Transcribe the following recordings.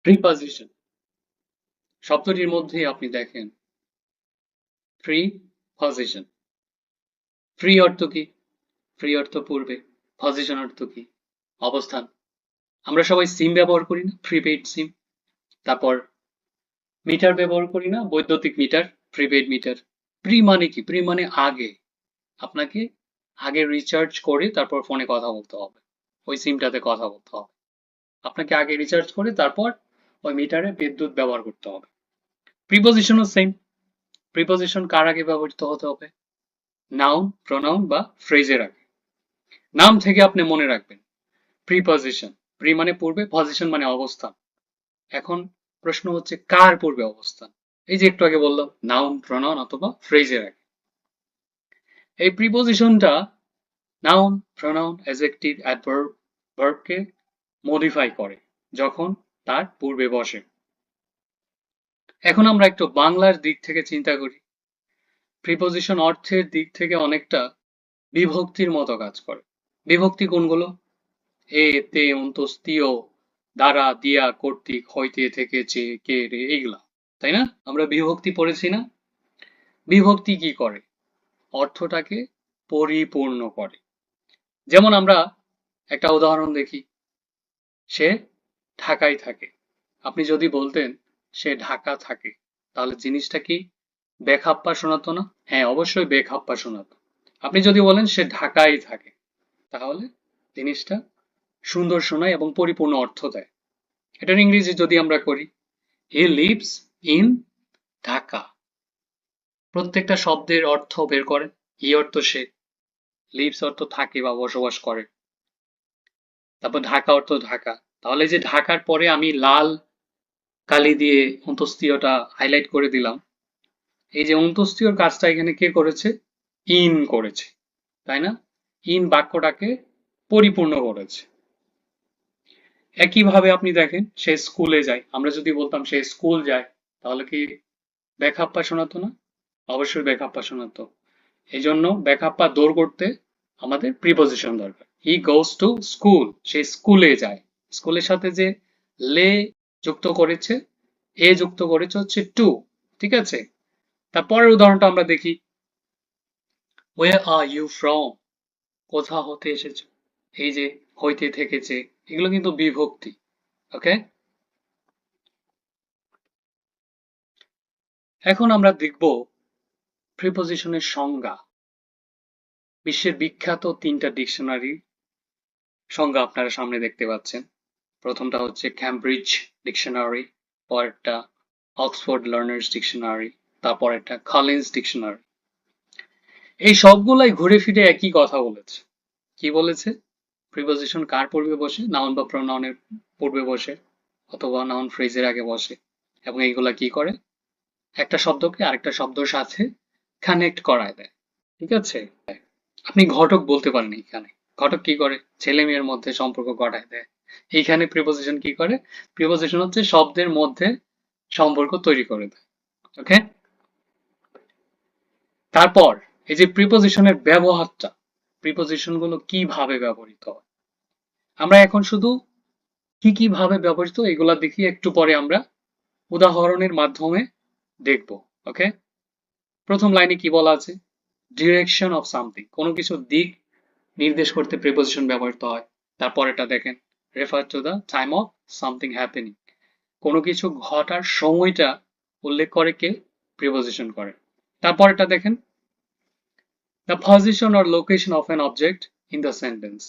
Preposition শব্দটির মধ্যেই আপনি দেখেন প্রিপজিশন। প্রি অর্থ কি? প্রি অর্থ পূর্বে। পজিশন অর্থ কি? অবস্থান। আমরা সবাই সিম ব্যবহার করি না, প্রিপেইড সিম। তারপর মিটার ব্যবহার করি না, বৈদ্যুতিক মিটার, প্রিপেইড মিটার। প্রি মানে কি? প্রি মানে আগে। আপনাকে আগে রিচার্জ করে তারপর ফোনে কথা বলতে হবে, ওই সিমটাতে কথা বলতে হবে। আপনাকে আগে রিচার্জ করে তারপর ওই মিটারে বিদ্যুৎ ব্যবহার করতে হবে। প্রিপজিশনও সেম। প্রিপজিশন কার আগে ব্যবহৃত হতে হবে? নাউন, প্রোনাউন বা ফ্রেজের আগে। নাম থেকে আপনি মনে রাখবেন প্রিপজিশন। প্রি মানে পূর্বে, পজিশন মানে অবস্থান। এখন প্রশ্ন হচ্ছে কার পূর্বে অবস্থান? এই যে একটু আগে বললাম নাউন, প্রোনাউন অথবা ফ্রেজের আগে। এই প্রিপজিশনটা নাউন, প্রোনাউন, অ্যাডজেক্টিভ, অ্যাডভার্ব, ভার্বকে মডিফাই করে যখন তার পূর্বে বসে। এখন আমরা একটু বাংলার দিক থেকে চিন্তা করি। প্রিপজিশন অর্থের দিক থেকে অনেকটা বিভক্তির মতো কাজ করে। বিভক্তি কোনগুলো? এ, তে, অন্তস্তীয়, দ্বারা, দিয়া, কর্তৃক, হইতে, থেকে, চেয়ে, কে, রে, এইগুলা। তাই না? আমরা বিভক্তি পড়েছি না? বিভক্তি কি করে? অর্থটাকে পরিপূর্ণ করে। যেমন আমরা একটা উদাহরণ দেখি, সে ঢাকায় থাকে। আপনি যদি বলতেন সে ঢাকা থাকে, তাহলে জিনিসটা কি বেখাপ্পা শোনাতো না? হ্যাঁ, অবশ্যই বেখাপ্পা শোনাতো। আপনি যদি বলেন সে ঢাকায় থাকে, তাহলে জিনিসটা সুন্দর শোনায় এবং পরিপূর্ণ অর্থ দেয়। এটার ইংরেজি যদি আমরা করি, হি লিভস ইন ঢাকা। প্রত্যেকটা শব্দের অর্থ বের করেন। হি অর্থ সে, লিভস অর্থ থাকে বা বসবাস করে, তারপর ঢাকা অর্থ ঢাকা। তাহলে যে ঢাকার পরে আমি লাল কালি দিয়ে অন্তস্তীয়টা হাইলাইট করে দিলাম, এই যে অন্তস্তীয়র কাজটা এখানে কে করেছে? ইন করেছে, তাই না? ইন বাক্যটাকে পরিপূর্ণ করেছে। একইভাবে আপনি দেখেন সে স্কুলে যায়, আমরা যদি বলতাম সে স্কুল যায়, তাহলে কি বেখাপ্পা শোনাতো না? অবশ্যই বেখাপ্পা শোনাতো। এই জন্য বেখাপ্পা দূর করতে আমাদের প্রিপজিশন দরকার। হি গোস টু স্কুল, সে স্কুলে যায়। স্কুলের সাথে যে লে যুক্ত করেছে, এ যুক্ত করেছে হচ্ছে টু। ঠিক আছে? তারপরের উদাহরণটা আমরা দেখি, ওয়ে আর ইউ ফ্রম, কোথা হতে এসেছো। এই যে হইতে, থেকেছে, এগুলো কিন্তু বিভক্তি। ওকে, এখন আমরা দেখব প্রিপজিশনের সংজ্ঞা। বিশ্বের বিখ্যাত তিনটা ডিকশনারি সংজ্ঞা আপনারা সামনে দেখতে পাচ্ছেন। প্রথমটা হচ্ছে ক্যামব্রিজ ডিকশনারি, পরেরটা অক্সফোর্ড লার্নার্স ডিকশনারি, তারপরেরটা কলিন্স ডিকশনারি। এই সবগুলাই ঘুরে ফিরে একই কথা বলেছে। কি বলেছে? প্রিপজিশন কার পূর্বে বসে? নাউন বা প্রোনাউনের পূর্বে বসে, অথবা নাউন ফ্রেজের আগে বসে, এবং এইগুলা কি করে? একটা শব্দকে আরেকটা শব্দের সাথে কানেক্ট করায় দেয়। ঠিক আছে? আপনি ঘটক বলতে পারেন এখানে। ঘটক কি করে? ছেলে মেয়ের মধ্যে সম্পর্ক গড়ায় দেয়। এইখানে প্রিপোজিশন কি করে? প্রিপোজিশন হচ্ছে শব্দের মধ্যে সম্পর্ক তৈরি করে দেয়। ওকে, তারপর এই যে প্রিপোজিশনের ব্যবহারটা, প্রিপোজিশন গুলো কিভাবে ব্যবহৃত হয়, আমরা এখন শুধু কি কি ভাবে ব্যবহৃত এগুলা দেখি, একটু পরে আমরা উদাহরণের মাধ্যমে দেখব। ওকে, প্রথম লাইনে কি বলা আছে? ডিরেকশন অফ সামথিং, কোনো কিছুর দিক নির্দেশ করতে প্রিপোজিশন ব্যবহৃত হয়। তারপর এটা দেখেন, refer to the time of something happening, কোনো কিছু ঘটার সময়টা উল্লেখ করে কে? প্রিপোজিশন করে। তারপর এটা দেখেন, the position or location of an object in the sentence,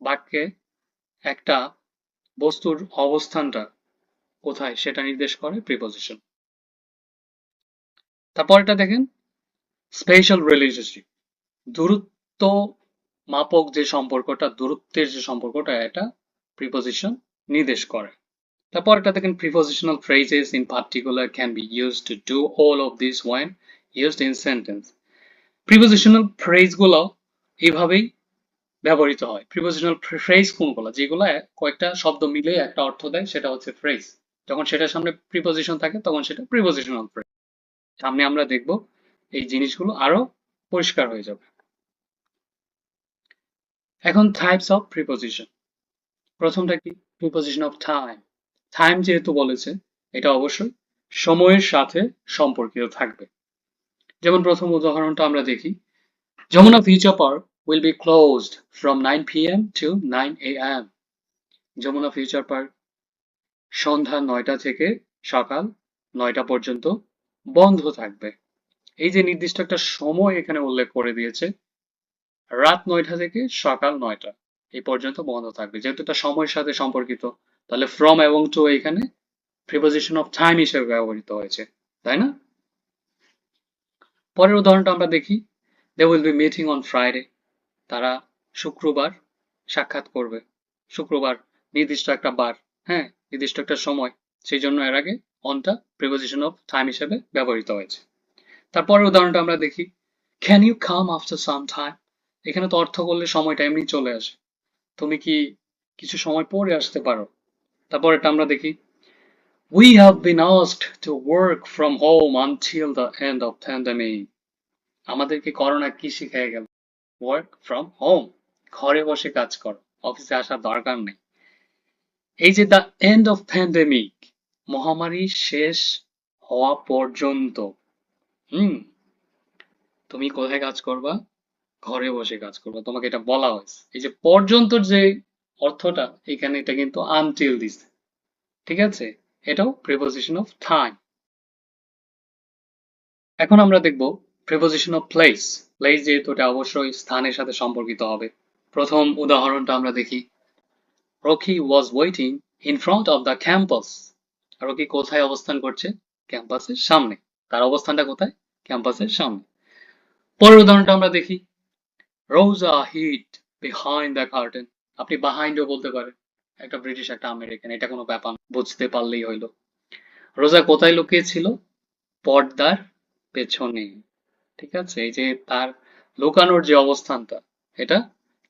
বাক্যে একটা বস্তুর অবস্থানটা কোথায় সেটা নির্দেশ করে প্রিপোজিশন। তারপর এটা দেখেন, স্পেশাল রিলেশনশিপ, দূরত্ব মাপক যে সম্পর্কটা, দূরত্বের যে সম্পর্কটা, এটা প্রিপোজিশন নির্দেশ করে। তারপর এটা দেখেন, prepositional phrases in particular can be used to do all of this when used in sentence. Prepositional phrase গুলো এইভাবেই ব্যবহৃত হয়। Prepositional phrase কোনগুলো? যেগুলো কয়েকটা শব্দ মিলে একটা অর্থ দেয়, সেটা হচ্ছে phrase। যখন সেটার সামনে preposition থাকে তখন সেটা prepositional phrase। সামনে আমরা দেখব এই জিনিসগুলো আরো পরিষ্কার হয়ে যাবে। এখন types of preposition। প্রথমটা কি? Preposition of time, টাইম যেহেতু বলেছে, এটা অবশ্যই সময়ের সাথে সম্পর্কিত থাকবে। যেমন প্রথম উদাহরণটা আমরা দেখি, Jamuna future park will be closed from 9 p.m. to 9 a.m. Jamuna future park সন্ধ্যা 9টা থেকে সকাল 9টা পর্যন্ত বন্ধ থাকবে। এই যে নির্দিষ্ট একটা সময় এখানে উল্লেখ করে দিয়েছে, রাত 9টা থেকে সকাল 9টা এই পর্যন্ত বন্ধ থাকবে। যেহেতু এটা সময়ের সাথে সম্পর্কিত, তাহলে ফ্রম এবং টু এখানে প্রিপোজিশন অফ টাইম হিসেবে ব্যবহৃত হয়েছে, তাই না? পরের উদাহরণটা আমরা দেখি, they will be meeting on Friday. তারা শুক্রবার সাক্ষাৎ করবে। শুক্রবার নির্দিষ্ট একটা বার, হ্যাঁ, নির্দিষ্ট একটা সময়, সেই জন্য এর আগে অনটা প্রিপোজিশন অফ টাইম হিসেবে ব্যবহৃত হয়েছে। তারপরের উদাহরণটা আমরা দেখি, can you come after some time. এখানে তো অর্থ করলে সময়টা এমনি চলে আসে, তুমি কি কিছু সময় পরে আসতে পারো। তারপরেরটা আমরা দেখি, we have been asked to work from home until the end of pandemic. আমাদেরকে করোনা কি শিখিয়ে গেল? ওয়ার্ক ফ্রম হোম, ঘরে বসে কাজ করো, অফিসে আসার দরকার নেই। এই যে দ্য এন্ড অফ প্যান্ডেমিক, মহামারী শেষ হওয়া পর্যন্ত, হুম, তুমি কোথায় কাজ করবা? ঘরে বসে কাজ করবা, তোমাকে এটা বলা হয়েছে। এই যে পর্যন্ত যে অর্থটা এখানে, এটা কিন্তু আনটিল দিছে, ঠিক আছে? এটাও প্রিপোজিশন অফ টাইম। এখন আমরা দেখব প্রিপোজিশন অফ প্লেস। প্লেস যেহেতু এটা অবশ্যই স্থানের সাথে সম্পর্কিত হবে। প্রথম উদাহরণটা আমরা দেখি, Rocky was waiting in front of the campus. Rocky কোথায় অবস্থান করছে? ক্যাম্পাসের সামনে। তার অবস্থানটা কোথায়? ক্যাম্পাসের সামনে। পরের উদাহরণটা আমরা দেখি, রোজা হিড বিহাইন্ড দ্য কার্টেন। আপনি বাহাইন্ডও বলতে পারেন, একটা ব্রিটিশ একটা আমেরিকান, এটা কোনো ব্যাপার না, বুঝতে পারলেই হইলো। রোজা কোথায় লুকিয়ে ছিল? পর্দার পেছনে, ঠিক আছে? এই যে তার লুকানোর যে অবস্থানটা, এটা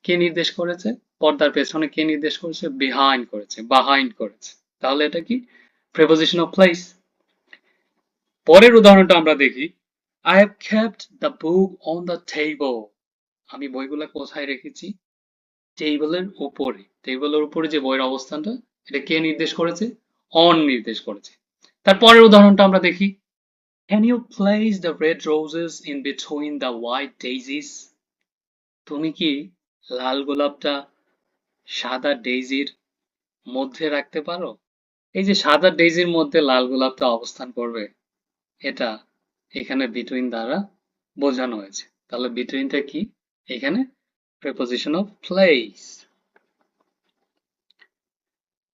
কে নির্দেশ করেছে? পর্দার পেছনে কে নির্দেশ করেছে? বিহাইন্ড করেছে, বাহাইন্ড করেছে। তাহলে এটা কি? Preposition of place. পরের উদাহরণটা আমরা দেখি, I have kept the book on the table. আমি বইগুলা কোথায় রেখেছি? টেবিলের উপরে। টেবিলের উপরে যে বইয়ের অবস্থানটা, এটা কে নির্দেশ করেছে? অন নির্দেশ করেছে। তারপরের উদাহরণটা আমরা দেখি, Can you place the red roses in between the white daisies? তুমি কি লাল গোলাপটা সাদা ডেইজির মধ্যে রাখতে পারো? এই যে সাদা ডেইজির মধ্যে লাল গোলাপটা অবস্থান করবে, এটা এখানে বিটুইন দ্বারা বোঝানো হয়েছে। তাহলে বিটুইনটা কি? এখানে প্রিপোজিশন অফ প্লেস।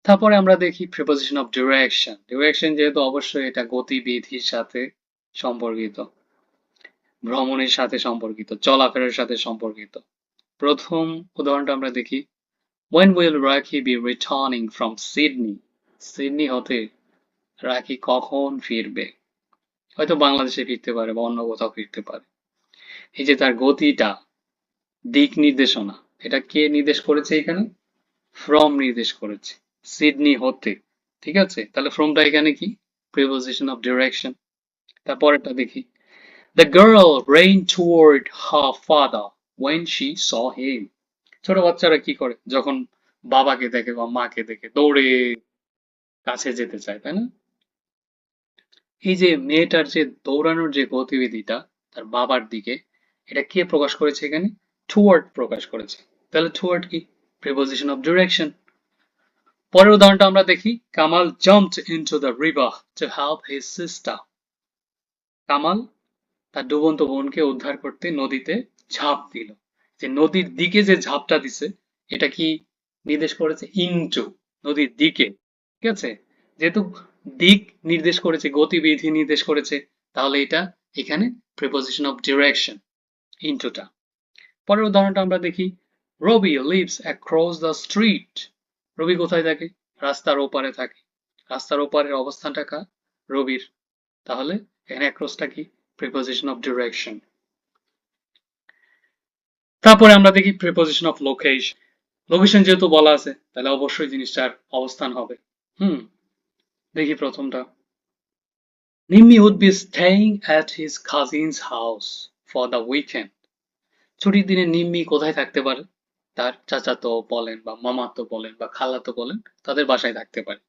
তারপরে আমরা দেখি প্রিপোজিশন অফ ডিরেকশন। ডিরেকশন যেহেতু অবশ্যই এটা গতিবিধির সাথে সম্পর্কিত, ভ্রমণের সাথে সম্পর্কিত, চলাফেরার সাথে সম্পর্কিত। প্রথম উদাহরণটা আমরা দেখি, When will Rocky be returning from Sydney? Sydney হতে রাকি কখন ফিরবে? হয়তো বাংলাদেশে ফিরতে পারে বা অন্য কোথাও ফিরতে পারে। এই যে তার গতিটা, দিক নির্দেশনা, এটা কে নির্দেশ করেছে এখানে? ফ্রম নির্দেশ করেছে, সিডনি হতে, ঠিক আছে? তাহলে ফ্রমটা এখানে কি? Preposition of direction. তারপরেরটা দেখি, The girl ran toward her father when she saw him. ছোট বাচ্চারা কি করে যখন বাবাকে দেখে বা মাকে দেখে? দৌড়ে কাছে যেতে চায়, তাই না? এই যে মেয়েটার যে দৌড়ানোর যে গতিবিধিটা তার বাবার দিকে, এটা কে প্রকাশ করেছে এখানে? টুয়ার্ড প্রকাশ করেছে। তাহলে টুয়ার্ড কি? Preposition of direction. পরের উদাহরণটা আমরা দেখি, Kamal jumped into the river to help his sister. Kamal তার ডুবন্ত বোনকে উদ্ধার করতে নদীতে ঝাঁপ দিল। যে নদীর দিকে যে ঝাঁপটা দিছে, এটা কি নির্দেশ করেছে? ইনটু, নদীর দিকে, ঠিক আছে? যেহেতু দিক নির্দেশ করেছে, গতিবিধি নির্দেশ করেছে, তাহলে এটা এখানে প্রিপোজিশন অফ ডিরেকশন, ইনটুটা। পরের উদাহরণটা আমরা দেখি, রবি লিভস অ্যাক্রস দ্য স্ট্রিট। রবি কোথায় থাকে? রাস্তার ওপারে থাকে। রাস্তার ওপারের অবস্থানটা কার? রবির। তাহলে এখানে অ্যাক্রসটা কি? Preposition of direction. তারপরে আমরা দেখি প্রিপোজিশন অফ লোকেশন। লোকেশন যেহেতু বলা আছে, তাহলে অবশ্যই জিনিসটার অবস্থান হবে। দেখি প্রথমটা, Nimmi would be staying at his cousin's house for the weekend. ছুটির দিনে নিম্মি কোথায় থাকতে পারে? তার চাচাতো বলেন বা মামাতো বলেন বা খালাতো বলেন, তাদের বাসায় থাকতে পারে।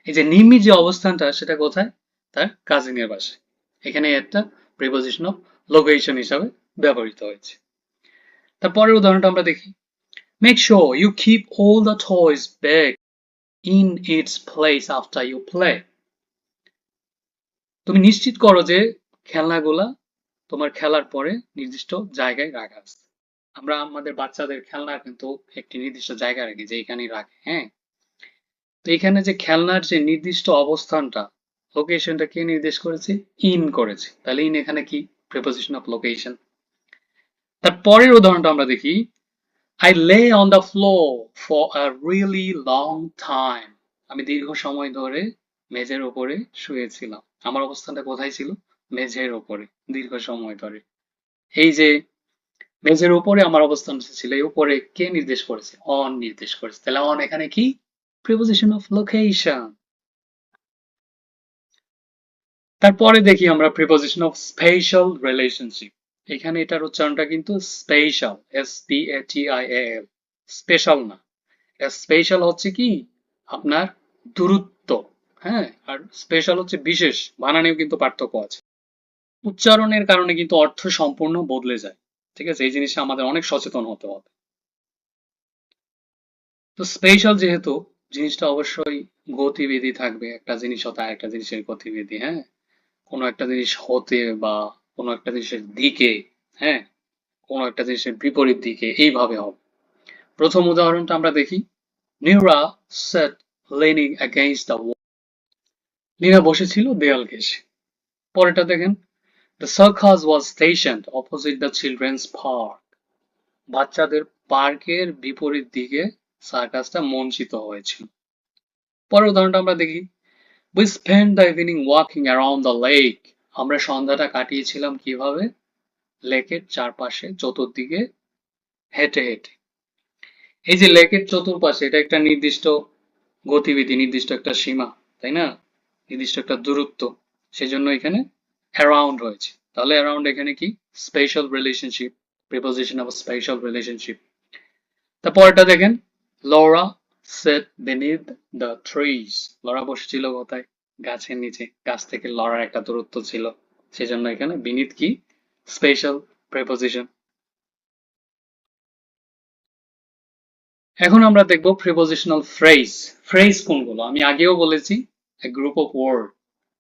এই যে নিম্মি যে অবস্থানটা সেটা কোথায়? তার কাজিনের বাসায়। এখানে একটা প্রিপোজিশন অফ লোকেশন হিসাবে ব্যবহৃত হয়েছে। তারপরের উদাহরণটা আমরা দেখি। Make sure you keep all the toys back in its place after you play. তুমি নিশ্চিত করো যে খেলনাগুলা তোমার খেলার পরে নির্দিষ্ট জায়গায় রাখা আছে। আমরা আমাদের বাচ্চাদের খেলনা কিন্তু একটি নির্দিষ্ট জায়গায় রাখি যে এখানেই রাখে, হ্যাঁ? তো এখানে যে খেলনার যে নির্দিষ্ট অবস্থানটা, লোকেশনটা কে নির্দেশ করেছে? ইন করেছে। তাহলে ইন এখানে কি? Preposition of location. তার পরের উদাহরণটা আমরা দেখি। I lay on the floor for a really long time. আমি দীর্ঘ সময় ধরে মেঝের উপরে শুয়েছিলাম। আমার অবস্থানটা কোথায় ছিল? মেঝের উপরে, দীর্ঘ সময় ধরে। এই যে মেঝের উপরে আমার অবস্থান ছিল, এই উপরে কে নির্দেশ করেছে? অন নির্দেশ করেছে। তাহলে অন এখানে কি? Preposition of location. তারপরে দেখি আমরা প্রিপোজিশন অফ স্পেশাল রিলেশনশিপ। এখানে এটার উচ্চারণটা কিন্তু স্পেশাল, SPATIAL, স্পেশাল না। স্পেশাল হচ্ছে কি আপনার দূরত্ব, হ্যাঁ, আর স্পেশাল হচ্ছে বিশেষ। বানানেও কিন্তু পার্থক্য আছে। উচ্চারণের কারণে কিন্তু অর্থ সম্পূর্ণ বদলে যায়। ঠিক আছে, এই জিনিসটা আমাদের অনেক সচেতন হতে হবে। তো স্পেশাল যেহেতু, জিনিসটা অবশ্যই গতিবিধি থাকবে। একটা জিনিস হতে আর একটা জিনিসের গতিবিধি, হ্যাঁ, কোনো একটা জিনিস হতে বা কোনো একটা জিনিসের দিকে, হ্যাঁ, কোনো একটা জিনিসের বিপরীত দিকে, এইভাবে হবে। প্রথম উদাহরণটা আমরা দেখি। নিউরা sat leaning against the wall. Leena বসেছিল দেয়াল ঘেঁষে। পরেরটা দেখেন। The circus was stationed opposite the children's park. বাচ্চাদের পার্কের বিপরীত দিকে সার্কাসটা মঞ্চিত হয়েছিল। পরের উদাহরণটা আমরা দেখি। We spent the evening walking around the lake. আমরা সন্ধ্যাটা কাটিয়েছিলাম কিভাবে? লেকের চারপাশে চতুর্দিকে হেঁটে হেঁটে। এই যে লেকের চতুর্পাশে, এটা একটা নির্দিষ্ট গতিবিধি, নির্দিষ্ট একটা সীমা, তাই না? নির্দিষ্ট একটা দূরত্ব। সেজন্য এখানে অ্যারাউন্ড হয়েছে। তাহলে অ্যারাউন্ড এখানে কি? Spatial relationship, preposition of spatial relationship. তারপরটা দেখেন। Laura sat beneath the trees. Laura বসেছিল কোথায়? গাছের নিচে। গাছ থেকে লরার একটা দূরত্ব ছিল, সেজন্য এখানে beneath কি? Special preposition. এখন আমরা দেখব প্রিপোজিশনাল ফ্রেজ। ফ্রেজ কোনগুলো? আমি আগেও বলেছি, a group of word,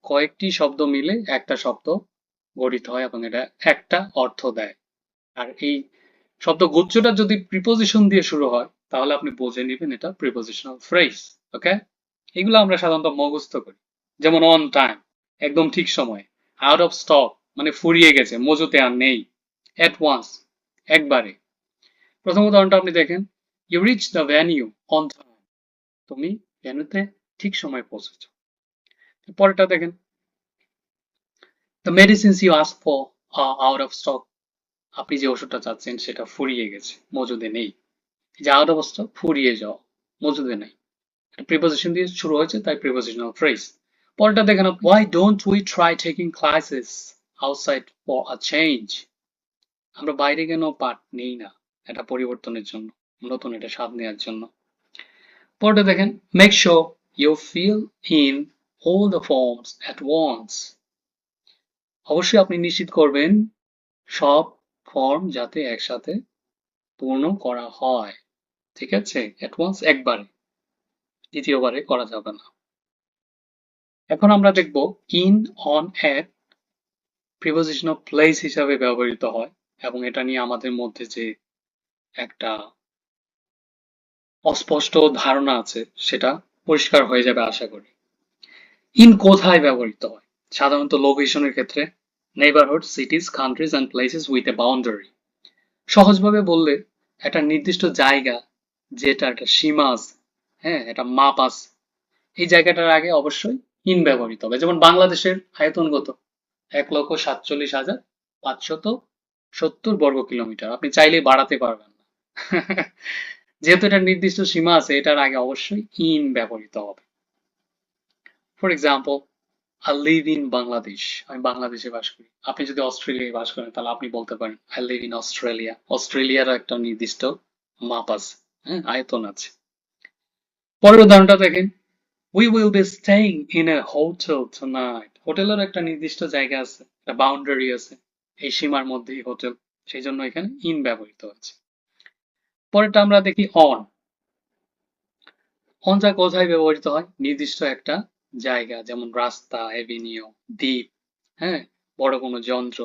কয়েকটি শব্দ মিলে একটা শব্দ গঠিত হয় এবং এটা একটা অর্থ দেয়। আর এই শব্দ গুচ্ছটা যদি প্রিপোজিশন দিয়ে শুরু হয় তাহলে আপনি বুঝে নেবেন এটা প্রিপোজিশনাল ফ্রেজ। ওকে, এগুলো আমরা সাধারণত মুখস্থ করি। যেমন অন টাইম, একদম ঠিক সময়ে। আউট অফ স্টক, মানে ফুরিয়ে গেছে, মজুতে আর নেই। এট ওয়ান্স, একবারে। প্রথম উদাহরণটা আপনি দেখেন। You reach the venue on time, তুমি ভ্যানুতে ঠিক সময় পৌঁছেছো। পরেরটা দেখেন। The medicines you ask for are out of stock, আপনি যে ওষুধটা চাচ্ছেন সেটা ফুরিয়ে গেছে, মজুদে নেই। যে আউট অফ স্টক, ফুরিয়ে যাওয়া, মজুদে নেই। প্রিপোজিশন দিয়ে শুরু হয়েছে, তাই প্রিপোজিশনাল ফ্রেজ। পরেরটা দেখেন। Why don't we try taking classes outside for a change? আমরা বাইরে কেন পাঠ নেই না এটা পরিবর্তনের জন্য, নতুন এটা স্বাদ নেওয়ার জন্য। পরেরটা দেখেন। Make sure you fill in all the forms at once. অবশ্যই আপনি নিশ্চিত করবেন সব ফর্ম যাতে একসাথে পূর্ণ করা হয়। ঠিক আছে, at once, একবারে, দ্বিতীয়বারে করা যাবে না। এখন আমরা দেখব in, on, at preposition of place হিসাবে ব্যবহৃত হয় এবং এটা নিয়ে আমাদের মধ্যে যে একটা অস্পষ্ট ধারণা আছে সেটা পরিষ্কার হয়ে যাবে আশা করি। ইন কোথায় ব্যবহৃত হয়? সাধারণত লোকেশনের ক্ষেত্রে। Neighbourhood, সিটিজ, countries and places with a boundary. সহজভাবে বললে একটা নির্দিষ্ট জায়গা যেটা একটা সীমা আছে, হ্যাঁ, একটা মাপ আছে, এই জায়গাটার আগে অবশ্যই ইন ব্যবহৃত হবে। যেমন বাংলাদেশের আয়তন কত? 1,47,570 বর্গ কিলোমিটার। আপনি চাইলেই বাড়াতে পারবেন না। যেহেতু এটা নির্দিষ্ট সীমা আছে, এটার আগে অবশ্যই ইন ব্যবহৃত হবে। For example, I live in Bangladesh, আমি বাংলাদেশে বাস করি। আপনি যদি অস্ট্রেলিয়ায় বাস করেন তাহলে আপনি বলতে পারেন I live in অস্ট্রেলিয়া। অস্ট্রেলিয়ার একটা নির্দিষ্ট মাপ আছে, হ্যাঁ, আয়তন আছে। পরের উদাহরণটা দেখেন। We will be staying in a hotel tonight. হোটেলের একটা নির্দিষ্ট জায়গা আছে, একটা বাউন্ডারি আছে, এই সীমার মধ্যেই হোটেল, সেই জন্য এখানে ইন ব্যবহৃত হচ্ছে। পরেরটা আমরা দেখি অন। অনটা কোথায় ব্যবহৃত হয়? নির্দিষ্ট একটা জায়গা, যেমন রাস্তা, এভিনিউ, দ্বীপ, হ্যাঁ, বড় কোনো যন্ত্র,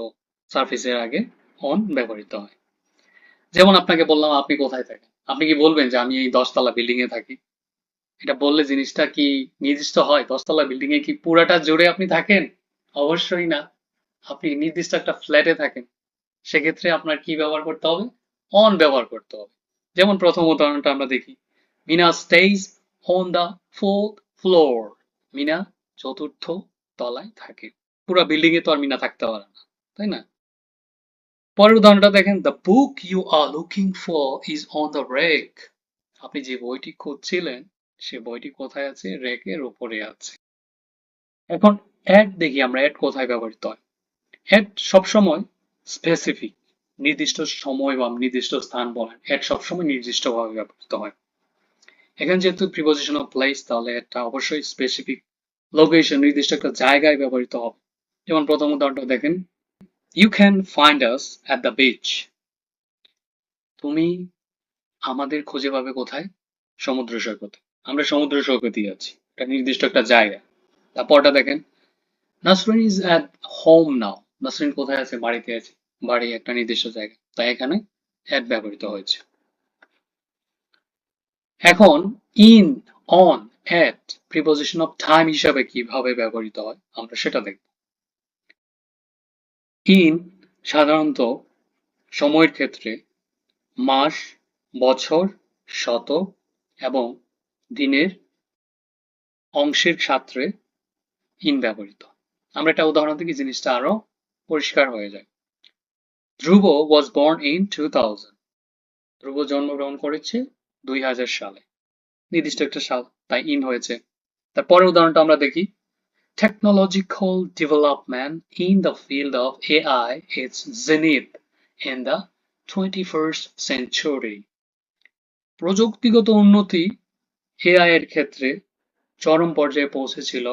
সার্ফেসের আগে অন ব্যবহৃত হয়। যেমন আপনাকে বললাম আপনি কোথায় থাকেন, আপনি কি বলবেন যে আমি এই 10 তলা বিল্ডিং এ থাকি? এটা বললে জিনিসটা কি নির্দিষ্ট হয়? 10 তলা বিল্ডিং এ কি পুরাটা জুড়ে আপনি থাকেন? অবশ্যই না। আপনি নির্দিষ্ট একটা ফ্ল্যাটে থাকেন, সেক্ষেত্রে আপনার কি ব্যবহার করতে হবে? অন ব্যবহার করতে হবে। যেমন প্রথম উদাহরণটা আমরা দেখি, Mina stays on the fourth floor. Mina চতুর্থ তলায় থাকে। পুরো বিল্ডিং এ তো আর মিনা থাকতে পারে না, তাই না? পরের উদাহরণটা দেখেন, the book you are looking for is on the rack. আপনি যে বইটি খুঁজছিলেন সে বইটি কোথায় আছে? রেকের উপরে আছে। এখন অ্যাট দেখি আমরা, অ্যাট কোথায় ব্যবহৃত হয়? অ্যাট সবসময় স্পেসিফিক, নির্দিষ্ট সময় বা নির্দিষ্ট স্থান বলেন, অ্যাট সবসময় নির্দিষ্টভাবে ব্যবহৃত হয়। এখানে যেহেতু প্রিপোজিশন অফ প্লেস, তাহলে এটা অবশ্যই স্পেসিফিক লোকেশন, নির্দিষ্ট একটা জায়গায় ব্যবহৃত হবে। যেমন প্রথম উদাহরণটা দেখেন, you can find us at the beach. তুমি আমাদের খুঁজে পাবে কোথায়? সমুদ্র সৈকতে। আমরা সমুদ্র সৈকতেই আছি, এটা নির্দিষ্ট একটা জায়গা। তারপরটা দেখেন, Nasrin is at home now. Nasrin কোথায় আছে? বাড়িতে আছে। বাড়ি একটা নির্দিষ্ট জায়গা, তাই এখানে অ্যাট ব্যবহৃত হয়েছে। এখন in, on, at preposition of time হিসাবে কিভাবে ব্যবহৃত হয় আমরা সেটা দেখব। ইন সাধারণত সময়ের ক্ষেত্রে মাস, বছর, শতক এবং দিনের অংশের ক্ষেত্রে ইন ব্যবহৃত। আমরা একটা উদাহরণ থেকে জিনিসটা আরো পরিষ্কার হয়ে যায়। ধ্রুব was born in 2000. ধ্রুব জন্মগ্রহণ করেছে 2000 সালে। নির্দিষ্ট একটা সাল, তাই ইন হয়েছে। তারপরের উদাহরণটা আমরা দেখি, technological development in the field of AI is zenith in the 21st century. প্রযুক্তিগত উন্নতি এআই এর ক্ষেত্রে চরম পর্যায়ে পৌঁছেছিল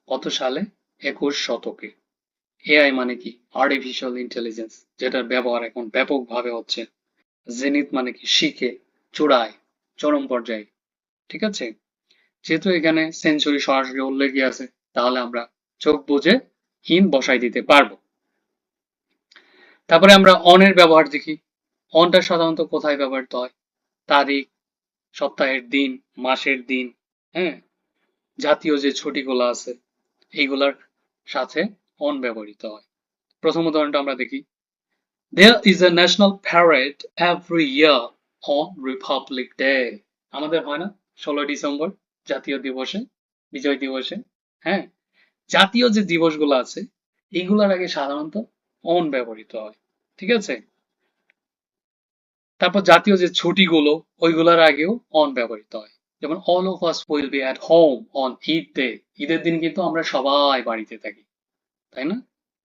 কত সালে? 21 শতকে। এআই মানে কি? আর্টিফিশিয়াল ইন্টেলিজেন্স, যেটার ব্যবহার এখন ব্যাপকভাবে হচ্ছে। জেনিথ মানে কি? শিখে, চূড়ায়, চরম পর্যায়ে, ঠিক আছে? যেহেতু এখানে সেঞ্চুরি সরাসরি উল্লেখই আছে, তাহলে আমরা চোখ বুঝে ইন বসাই দিতে পারবো। তারপরে আমরা অনের ব্যবহার দেখি। অনটা সাধারণত কোথায় ব্যবহৃত হয়? তারিখ, সপ্তাহের দিন, মাসের দিন, হ্যাঁ, জাতীয় যে ছুটিগুলো আছে এইগুলার সাথে অন ব্যবহৃত হয়। প্রথম উদাহরণটা আমরা দেখি, There is a national parade every year on Republic Day. আমাদের হয় না 16 ডিসেম্বর জাতীয় দিবসে, বিজয় দিবসে, হ্যাঁ, জাতীয় যে দিবসগুলো আছে এইগুলোর আগে সাধারণত অন ব্যবহৃত হয়, ঠিক আছে? তারপর জাতীয় যে ছুটিগুলো ওইগুলোর আগেও অন ব্যবহৃত হয়। যেমন all of us will be at home on Eid day. ঈদের দিন কিন্তু আমরা সবাই বাড়িতে থাকি, তাই না?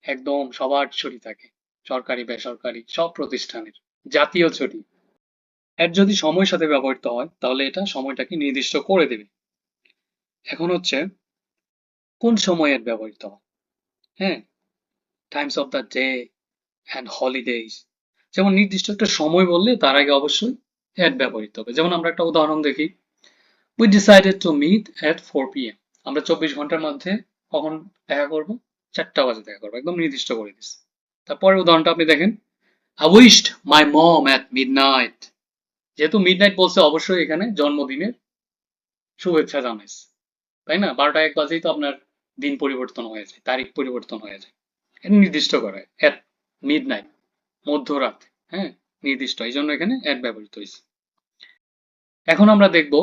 একদম সবার ছুটি থাকে, সরকারি বেসরকারি সব প্রতিষ্ঠানের জাতীয় ছুটি। এর যদি সময়ের সাথে ব্যবহৃত হয় তাহলে এটা সময়টাকে নির্দিষ্ট করে দেবে। এখন হচ্ছে কোন সময়ের ব্যবহৃত হয়? হ্যাঁ, Times of the day and holidays. যেমন নির্দিষ্ট একটা সময় বললে তার আগে অবশ্যই অ্যাট ব্যবহৃত হবে। যেমন আমরা একটা উদাহরণ দেখি, we decided to meet at 4 PM. আমরা 24 ঘন্টার মধ্যে কখন দেখা করব? 4টা বাজে দেখা করবো, একদম নির্দিষ্ট করে দিচ্ছি। তারপরের উদাহরণটা আপনি দেখেন, I wished my mom at midnight. যেহেতু মিডনাইট বলছে অবশ্যই এখানে জন্মদিনের শুভেচ্ছা জানাইছে, তাই না? 12টা 1 বাজেই তো আপনার দিন পরিবর্তন হয়ে যায়, তারিখ পরিবর্তন হয়ে যায়। এটা নির্দিষ্ট করে এট মিডনাইট, মধ্যরাত, হ্যাঁ, নির্দিষ্ট, এই জন্য এখানে অ্যাট ব্যবহৃত হয়েছে। এখন আমরা দেখব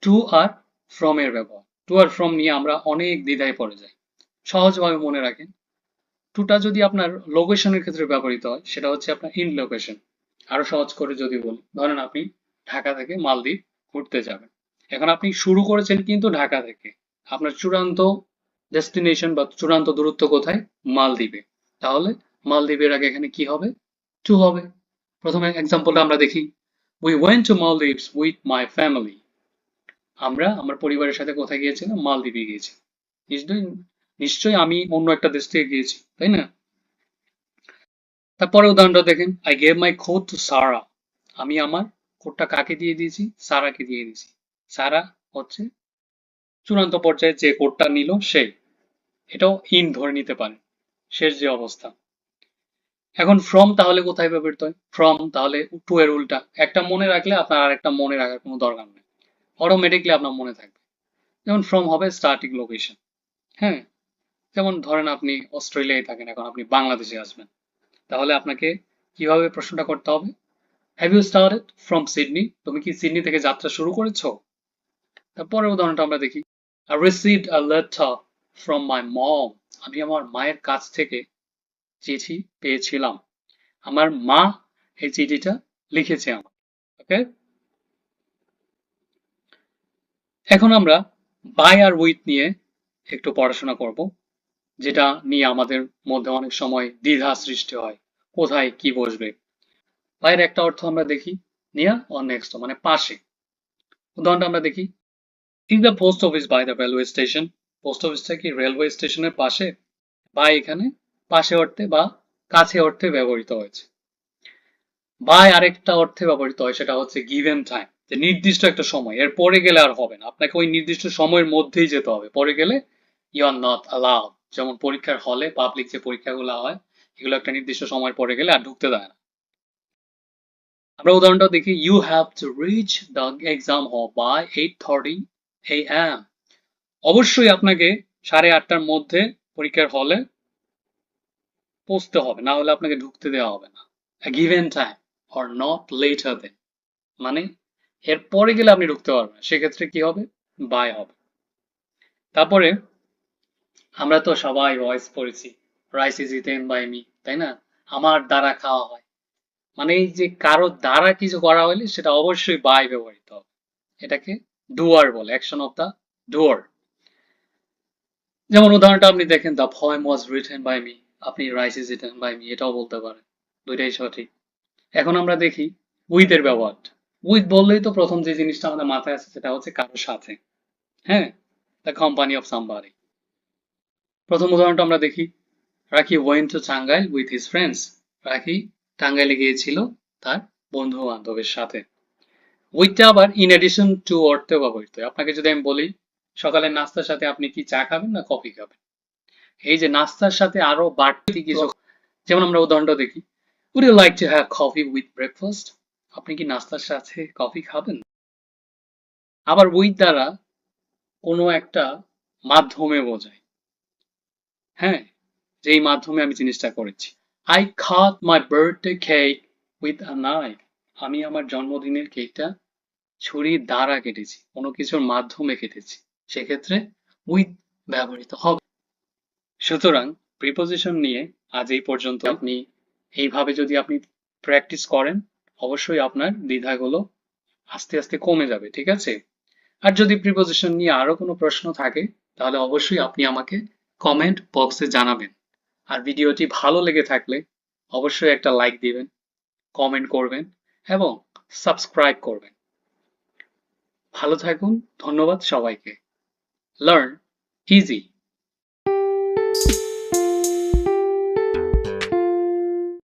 টু আর ফ্রম এর ব্যবহার। টু আর ফ্রম নিয়ে আমরা অনেক দ্বিধায় পড়ে যাই। সহজভাবে মনে রাখেন, টুটা যদি আপনার লোকেশনের ক্ষেত্রে ব্যবহৃত হয় সেটা হচ্ছে আপনার ইন লোকেশন। আরো সহজ করে যদি বলি, ধরেন আপনি ঢাকা থেকে মালদ্বীপ ঘুরতে যাবেন। এখন আপনি শুরু করেছেন কিন্তু ঢাকা থেকে, আপনার চূড়ান্ত ডেস্টিনেশন বা চূড়ান্ত দূরত্ব কোথায়? মালদ্বীপে। তাহলে মালদ্বীপের আগে এখানে কি হবে? টু হবে। প্রথমে এক্সাম্পলটা আমরা দেখি, we went to Maldives with my family. আমরা আমার পরিবারের সাথে কোথায় গিয়েছিলাম? মালদ্বীপে গিয়েছি। নিশ্চয়ই নিশ্চয়ই আমি অন্য একটা দেশ থেকে গিয়েছি, তাই না? তারপরে উদাহরণটা দেখেন, I gave my coat to Sara. আমি আমার কোটটা কাকে দিয়ে দিয়েছি? সারাকে দিয়ে দিয়েছি। সারা হচ্ছে চূড়ান্ত পর্যায়ে যে কোটটা নিল সে। এটাও ইন ধরে নিতে পারে, শেষ যে অবস্থা। এখন ফ্রম তাহলে কোথায় ব্যবহৃত হয়? ফ্রম তাহলে টু এর উল্টা। একটা মনে রাখলে আপনার আর একটা মনে রাখার কোনো দরকার নেই, অটোমেটিকলি আপনার মনে থাকবে। যেমন ফ্রম হবে স্টার্টিং লোকেশন। হ্যাঁ, যেমন ধরেন আপনি অস্ট্রেলিয়ায় থাকেন, এখন আপনি বাংলাদেশে আসবেন, তাহলে আপনাকে কিভাবে প্রশ্নটা করতে হবে? Have you started from Sydney? তুমি কি সিডনি থেকে যাত্রা শুরু করেছো? তারপরের উদাহরণটা আমরা দেখি, I received a letter from my mom. আমি আমার মায়ের কাছ থেকে চিঠি পেয়েছিলাম। আমার মা এই চিঠিটা লিখেছে আমার। ওকে, এখন আমরা বাই আর উইথ নিয়ে একটু পড়াশোনা করব, যেটা নিয়ে আমাদের মধ্যে অনেক সময় দ্বিধা সৃষ্টি হয়, কোথায় কি বসবে। বাইয়ের একটা অর্থ আমরা দেখি, নিয়ার অর নেক্সট মানে পাশে। উদাহরণটা আমরা দেখি, is the post office by the railway station? Post অফিসটা কি রেলওয়ে স্টেশনের পাশে? বাই এখানে পাশে অর্থে বা কাছে অর্থে ব্যবহৃত হয়েছে। বাই আরেকটা অর্থে ব্যবহৃত হয়, সেটা হচ্ছে গিভেন টাইম, যে নির্দিষ্ট একটা সময়, এর পরে গেলে আর হবে না, আপনাকে ওই নির্দিষ্ট সময়ের মধ্যেই যেতে হবে, পরে গেলে ইউ আর নট অ্যালাউড। যেমন পরীক্ষার হলে পাবলিক যে পরীক্ষাগুলো হয়, এগুলো একটা নির্দিষ্ট সময় পরে গেলে আর ঢুকতে দেয় না। আমরা উদাহরণটা দেখি, you have to reach the exam hall by 8:30 AM। অবশ্যই আপনাকে 8:30টার মধ্যে পরীক্ষার হলে পৌঁছতে হবে, না হলে আপনাকে ঢুকতে দেওয়া হবে না। A given time or not later than মানে এর পরে গেলে আপনি ঢুকতে পারবেন না, সেক্ষেত্রে কি হবে? বাই হবে। তারপরে আমরা তো সবাই ভয়েস পড়েছি, rice is eaten by me, তাই না? আমার দ্বারা খাওয়া হয়, মানে এই যে কারো দ্বারা কিছু করা হলে সেটা অবশ্যই বাই ব্যবহৃত হবে। এটাকে ডুয়ার বলে, অ্যাকশন অফ দ্য ডুয়ার। যেমন উদাহরণটা আপনি দেখেন, the poem was written by me, আপনি rice is written by me এটাও বলতে পারেন, দুইটাই সঠিক। এখন আমরা দেখি উইথ এর ব্যবহার। উইথ বললেই তো প্রথম যে জিনিসটা আমাদের মাথায় আসে সেটা হচ্ছে কারোর সাথে। হ্যাঁ, দ্য কোম্পানি অফ সামবাডি। প্রথম উদাহরণটা আমরা দেখি, রাখি went to Tangail with his friends. রাখি টাঙ্গাইলে গিয়েছিল তার বন্ধু বান্ধবের সাথে। উইথটা আবার ইন এডিশন টু অর্থে ব্যবহৃত হয়। আপনাকে যদি আমি বলি সকালের নাস্তার সাথে আপনি কি চা খাবেন না কফি খাবেন, এই যে নাস্তার সাথে আরো বাড়তি কিছু, যেমন আমরা উদাহরণটা দেখি, would you like to have coffee with breakfast? আপনি কি নাস্তার সাথে কফি খাবেন? আবার উইথ দ্বারা কোনো একটা মাধ্যমে বোঝায়। হ্যাঁ, যেই মাধ্যমে আমি জিনিসটা করেছি। I cut my birthday cake with a knife. আমি আমার জন্মদিনের কেকটা ছুরির দ্বারা কেটেছি, কোনো কিছুর মাধ্যমে কেটেছি, সেক্ষেত্রে উইথ ব্যবহৃত হবে। সুতরাং প্রিপোজিশন নিয়ে আজ এই পর্যন্ত। আপনি এইভাবে যদি আপনি প্র্যাকটিস করেন, অবশ্যই আপনার দ্বিধাগুলো আস্তে আস্তে কমে যাবে, ঠিক আছে? আর যদি প্রিপোজিশন নিয়ে আরো কোনো প্রশ্ন থাকে, তাহলে অবশ্যই আপনি আমাকে কমেন্ট বক্সে জানাবেন। আর ভিডিওটি ভালো লেগে থাকলে অবশ্যই একটা লাইক দিবেন, কমেন্ট করবেন এবং সাবস্ক্রাইব করবেন। ভালো থাকুন, ধন্যবাদ সবাইকে। Learn easy.